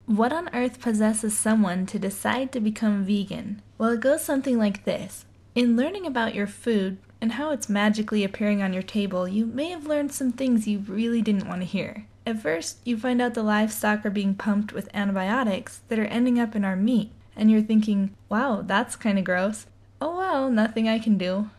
What on earth possesses someone to decide to become vegan? Well, it goes something like this. In learning about your food and how it's magically appearing on your table, you may have learned some things you really didn't want to hear. At first, you find out the livestock are being pumped with antibiotics that are ending up in our meat, and you're thinking, wow, that's kind of gross. Oh well, nothing I can do.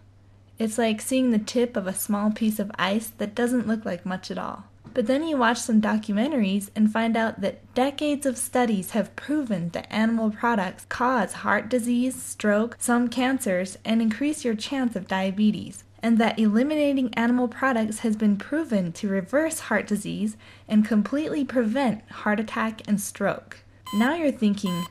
It's like seeing the tip of a small piece of ice that doesn't look like much at all. But then you watch some documentaries and find out that decades of studies have proven that animal products cause heart disease, stroke, some cancers, and increase your chance of diabetes. And that eliminating animal products has been proven to reverse heart disease and completely prevent heart attack and stroke. Now you're thinking,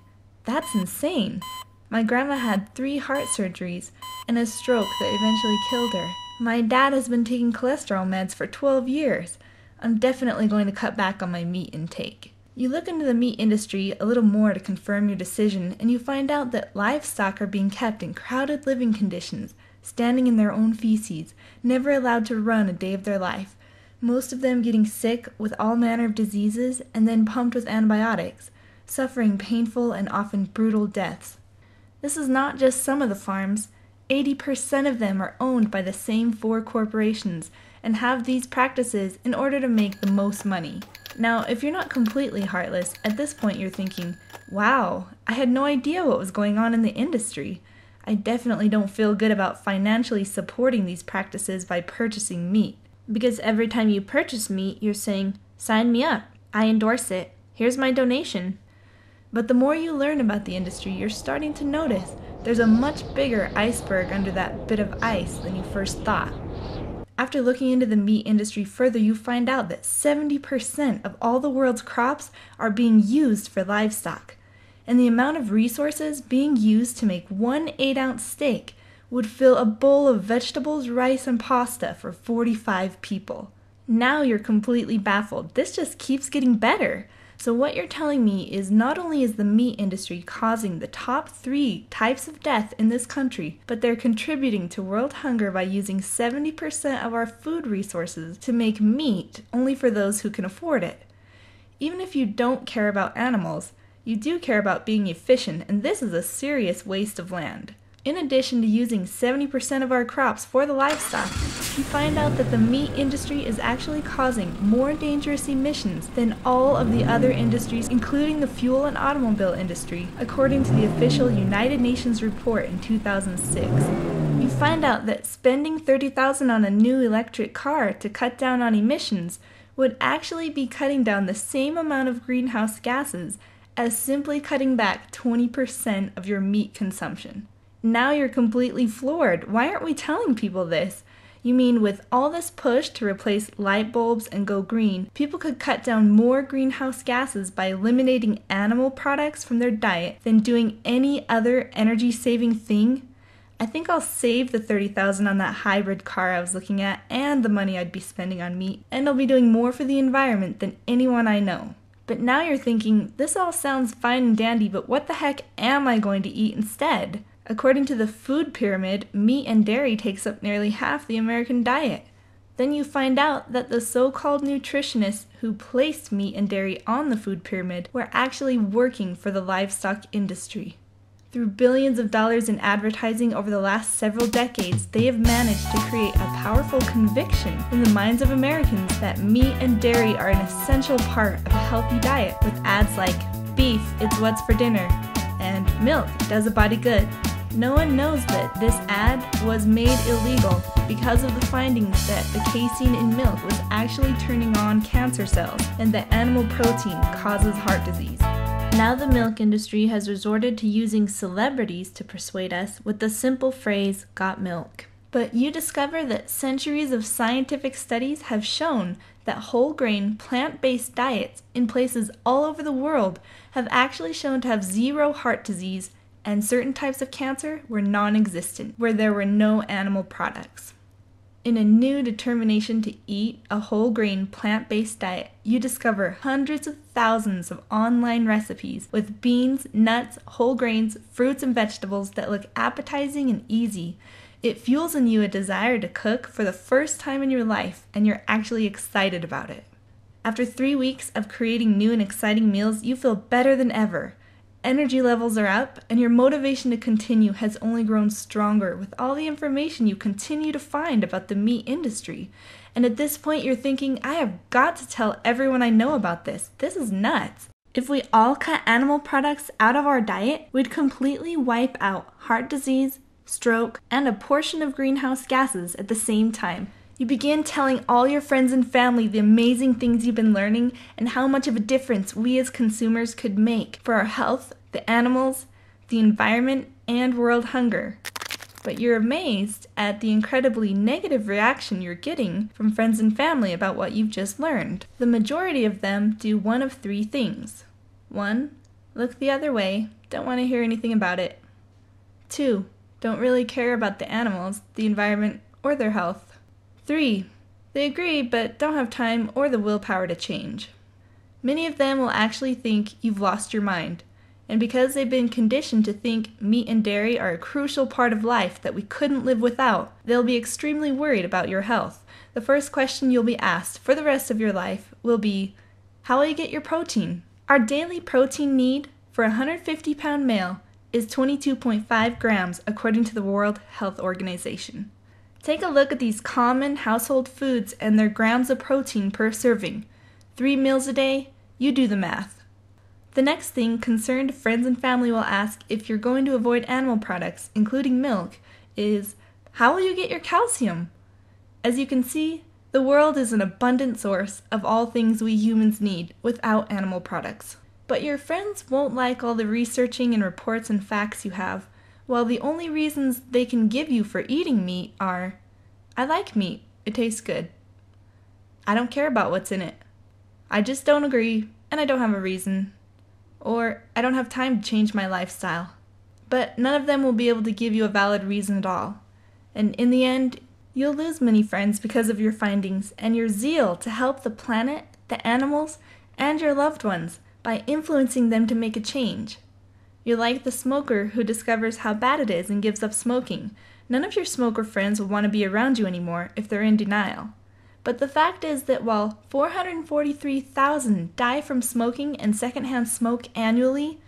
that's insane. My grandma had 3 heart surgeries and a stroke that eventually killed her. My dad has been taking cholesterol meds for 12 years. I'm definitely going to cut back on my meat intake. You look into the meat industry a little more to confirm your decision, and you find out that livestock are being kept in crowded living conditions, standing in their own feces, never allowed to run a day of their life, most of them getting sick with all manner of diseases and then pumped with antibiotics, suffering painful and often brutal deaths. This is not just some of the farms. 80% of them are owned by the same 4 corporations and have these practices in order to make the most money. Now, if you're not completely heartless, at this point you're thinking, wow, I had no idea what was going on in the industry. I definitely don't feel good about financially supporting these practices by purchasing meat. Because every time you purchase meat, you're saying, sign me up, I endorse it, here's my donation. But the more you learn about the industry, you're starting to notice there's a much bigger iceberg under that bit of ice than you first thought. After looking into the meat industry further, you find out that 70% of all the world's crops are being used for livestock. And the amount of resources being used to make 1 8-ounce steak would fill a bowl of vegetables, rice, and pasta for 45 people. Now you're completely baffled. This just keeps getting better. So what you're telling me is not only is the meat industry causing the top 3 types of death in this country, but they're contributing to world hunger by using 70% of our food resources to make meat only for those who can afford it. Even if you don't care about animals, you do care about being efficient, and this is a serious waste of land. In addition to using 70% of our crops for the livestock, you find out that the meat industry is actually causing more dangerous emissions than all of the other industries, including the fuel and automobile industry, according to the official United Nations report in 2006. You find out that spending $30,000 on a new electric car to cut down on emissions would actually be cutting down the same amount of greenhouse gases as simply cutting back 20% of your meat consumption. Now you're completely floored. Why aren't we telling people this? You mean with all this push to replace light bulbs and go green, people could cut down more greenhouse gases by eliminating animal products from their diet than doing any other energy-saving thing? I think I'll save the $30,000 on that hybrid car I was looking at and the money I'd be spending on meat, and I'll be doing more for the environment than anyone I know. But now you're thinking, this all sounds fine and dandy, but what the heck am I going to eat instead? According to the food pyramid, meat and dairy takes up nearly half the American diet. Then you find out that the so-called nutritionists who placed meat and dairy on the food pyramid were actually working for the livestock industry. Through billions of dollars in advertising over the last several decades, they have managed to create a powerful conviction in the minds of Americans that meat and dairy are an essential part of a healthy diet, with ads like, beef, it's what's for dinner, and milk does a body good. No one knows that this ad was made illegal because of the findings that the casein in milk was actually turning on cancer cells and that animal protein causes heart disease. Now the milk industry has resorted to using celebrities to persuade us with the simple phrase, got milk. But you discover that centuries of scientific studies have shown that whole grain, plant-based diets in places all over the world have actually shown to have 0 heart disease, and certain types of cancer were non-existent, where there were no animal products. In a new determination to eat a whole grain, plant-based diet, you discover hundreds of thousands of online recipes with beans, nuts, whole grains, fruits, and vegetables that look appetizing and easy. It fuels in you a desire to cook for the first time in your life, and you're actually excited about it. After 3 weeks of creating new and exciting meals, you feel better than ever. Energy levels are up, and your motivation to continue has only grown stronger with all the information you continue to find about the meat industry. And at this point, you're thinking, I have got to tell everyone I know about this. This is nuts. If we all cut animal products out of our diet, we'd completely wipe out heart disease, stroke, and a portion of greenhouse gases at the same time. You begin telling all your friends and family the amazing things you've been learning and how much of a difference we as consumers could make for our health, the animals, the environment, and world hunger. But you're amazed at the incredibly negative reaction you're getting from friends and family about what you've just learned. The majority of them do one of 3 things. 1. Look the other way, don't want to hear anything about it. 2. Don't really care about the animals, the environment, or their health. 3. They agree but don't have time or the willpower to change. Many of them will actually think you've lost your mind, and because they've been conditioned to think meat and dairy are a crucial part of life that we couldn't live without, they'll be extremely worried about your health. The first question you'll be asked for the rest of your life will be, how will you get your protein? Our daily protein need for a 150-pound male is 22.5 grams according to the World Health Organization. Take a look at these common household foods and their grams of protein per serving. 3 meals a day, you do the math. The next thing concerned friends and family will ask if you're going to avoid animal products, including milk, is, how will you get your calcium? As you can see, the world is an abundant source of all things we humans need without animal products. But your friends won't like all the researching and reports and facts you have, while the only reasons they can give you for eating meat are, I like meat, it tastes good. I don't care about what's in it. I just don't agree, and I don't have a reason. Or, I don't have time to change my lifestyle. But none of them will be able to give you a valid reason at all. And in the end, you'll lose many friends because of your findings and your zeal to help the planet, the animals, and your loved ones by influencing them to make a change. You're like the smoker who discovers how bad it is and gives up smoking. None of your smoker friends will want to be around you anymore if they're in denial. But the fact is that while 443,000 die from smoking and secondhand smoke annually,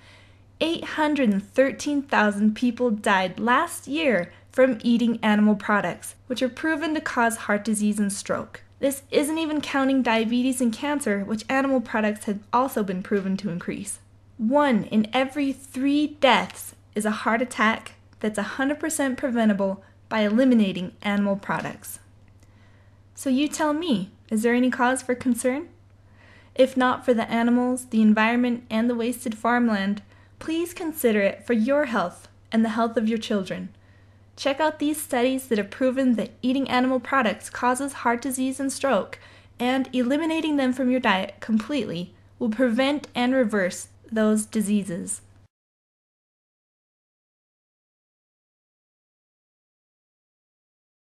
813,000 people died last year from eating animal products, which are proven to cause heart disease and stroke. This isn't even counting diabetes and cancer, which animal products have also been proven to increase. 1 in every 3 deaths is a heart attack that's 100% preventable by eliminating animal products. So you tell me, is there any cause for concern? If not for the animals, the environment, and the wasted farmland, please consider it for your health and the health of your children. Check out these studies that have proven that eating animal products causes heart disease and stroke, and eliminating them from your diet completely will prevent and reverse those diseases.